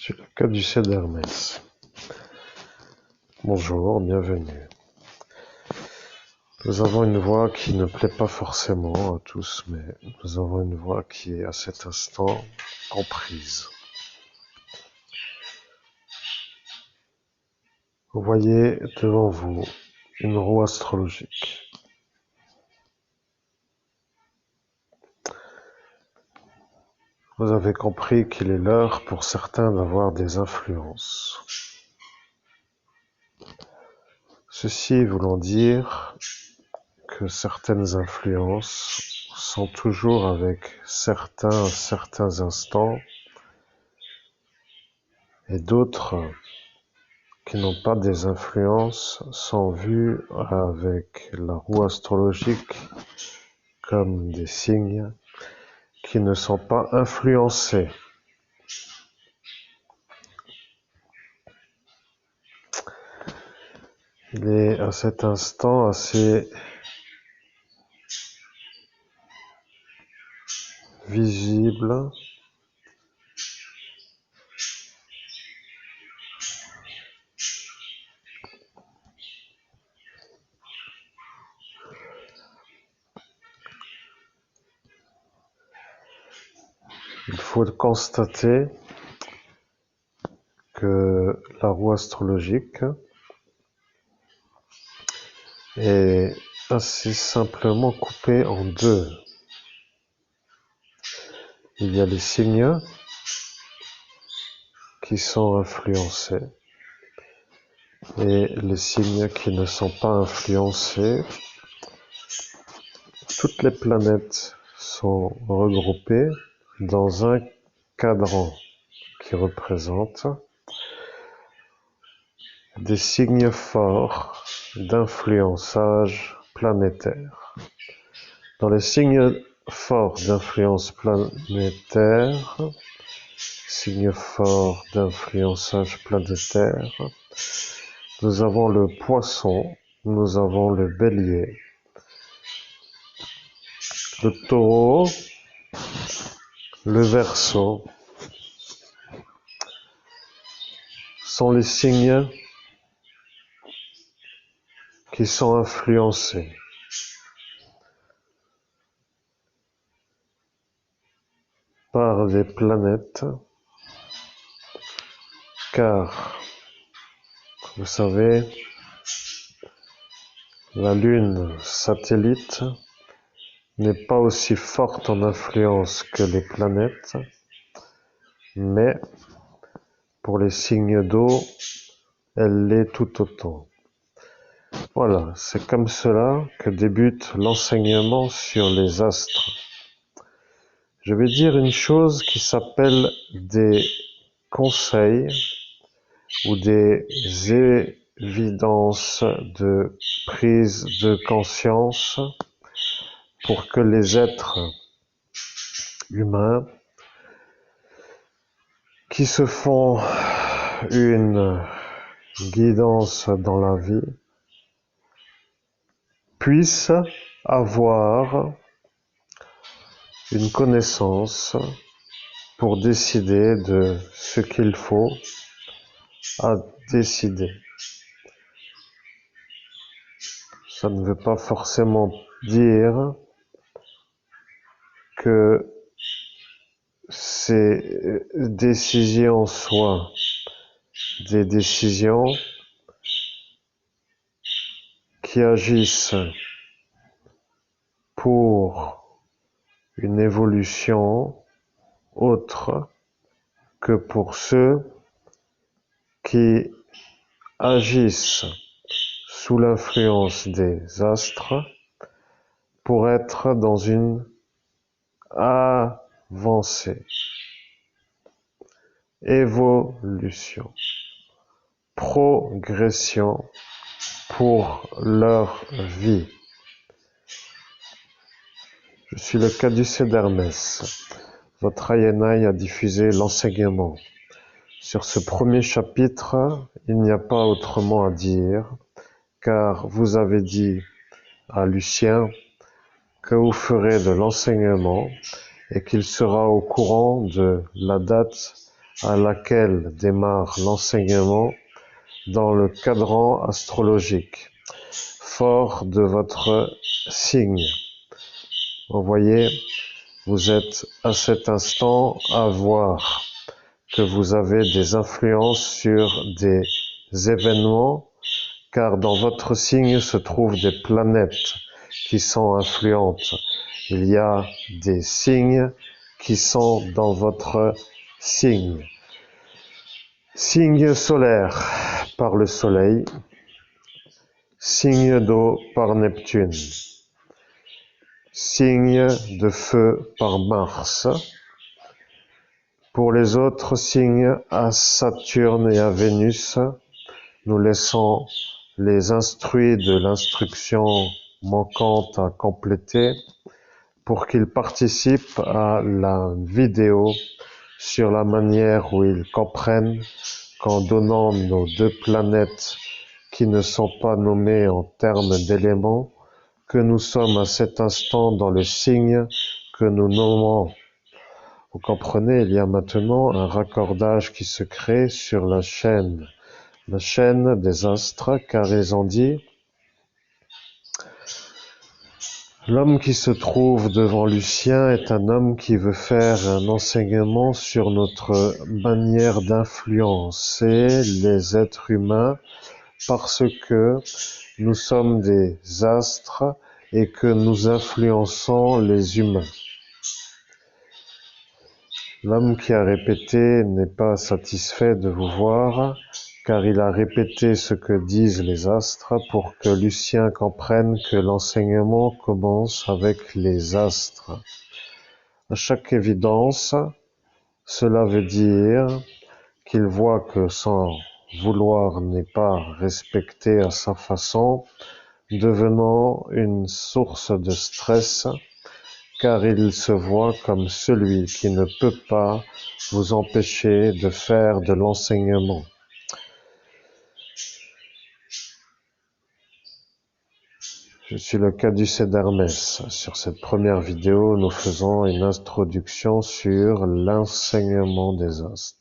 C'est le caducée d'Hermès. Bonjour, bienvenue. Nous avons une voix qui ne plaît pas forcément à tous, mais nous avons une voix qui est à cet instant comprise. Vous voyez devant vous une roue astrologique. Vous avez compris qu'il est l'heure pour certains d'avoir des influences. Ceci voulant dire que certaines influences sont toujours avec certains instants et d'autres qui n'ont pas des influences sont vus avec la roue astrologique comme des signes qui ne sont pas influencés. Il est à cet instant assez visible il faut constater que la roue astrologique est assez simplement coupée en deux. Il y a les signes qui sont influencés et les signes qui ne sont pas influencés. Toutes les planètes sont regroupées dans un cadran qui représente des signes forts d'influençage planétaire. Dans les signes forts d'influence planétaire, signes forts d'influençage planétaire, nous avons le Poisson, nous avons le Bélier, le Taureau, le Verseau sont les signes qui sont influencés par les planètes, car, vous savez, la Lune satellite n'est pas aussi forte en influence que les planètes, mais pour les signes d'eau, elle l'est tout autant. Voilà, c'est comme cela que débute l'enseignement sur les astres. Je vais dire une chose qui s'appelle des conseils ou des évidences de prise de conscience pour que les êtres humains qui se font une guidance dans la vie puissent avoir une connaissance pour décider de ce qu'il faut à décider. Ça ne veut pas forcément dire que ces décisions soient des décisions qui agissent pour une évolution autre que pour ceux qui agissent sous l'influence des astres pour être dans une avancée, évolution, progression pour leur vie. Je suis le caducée d'Hermès. Votre Ayenai a diffusé l'enseignement. Sur ce premier chapitre, il n'y a pas autrement à dire, car vous avez dit à Lucien que vous ferez de l'enseignement et qu'il sera au courant de la date à laquelle démarre l'enseignement dans le cadran astrologique, fort de votre signe. Vous voyez, vous êtes à cet instant à voir que vous avez des influences sur des événements, car dans votre signe se trouvent des planètes qui sont influentes. Il y a des signes qui sont dans votre signe. Signe solaire par le Soleil, signe d'eau par Neptune, signe de feu par Mars. Pour les autres signes à Saturne et à Vénus, nous laissons les instruits de l'instruction manquante à compléter pour qu'ils participent à la vidéo sur la manière où ils comprennent qu'en donnant nos deux planètes qui ne sont pas nommées en termes d'éléments, que nous sommes à cet instant dans le signe que nous nommons. Vous comprenez, il y a maintenant un raccordage qui se crée sur la chaîne des astres, car ils ont dit l'homme qui se trouve devant Lucien est un homme qui veut faire un enseignement sur notre manière d'influencer les êtres humains parce que nous sommes des astres et que nous influençons les humains. L'homme qui a répété n'est pas satisfait de vous voir, car il a répété ce que disent les astres pour que Lucien comprenne que l'enseignement commence avec les astres. À chaque évidence, cela veut dire qu'il voit que son vouloir n'est pas respecté à sa façon, devenant une source de stress, car il se voit comme celui qui ne peut pas vous empêcher de faire de l'enseignement. Je suis le caducée d'Hermès. Sur cette première vidéo, nous faisons une introduction sur l'enseignement des astres.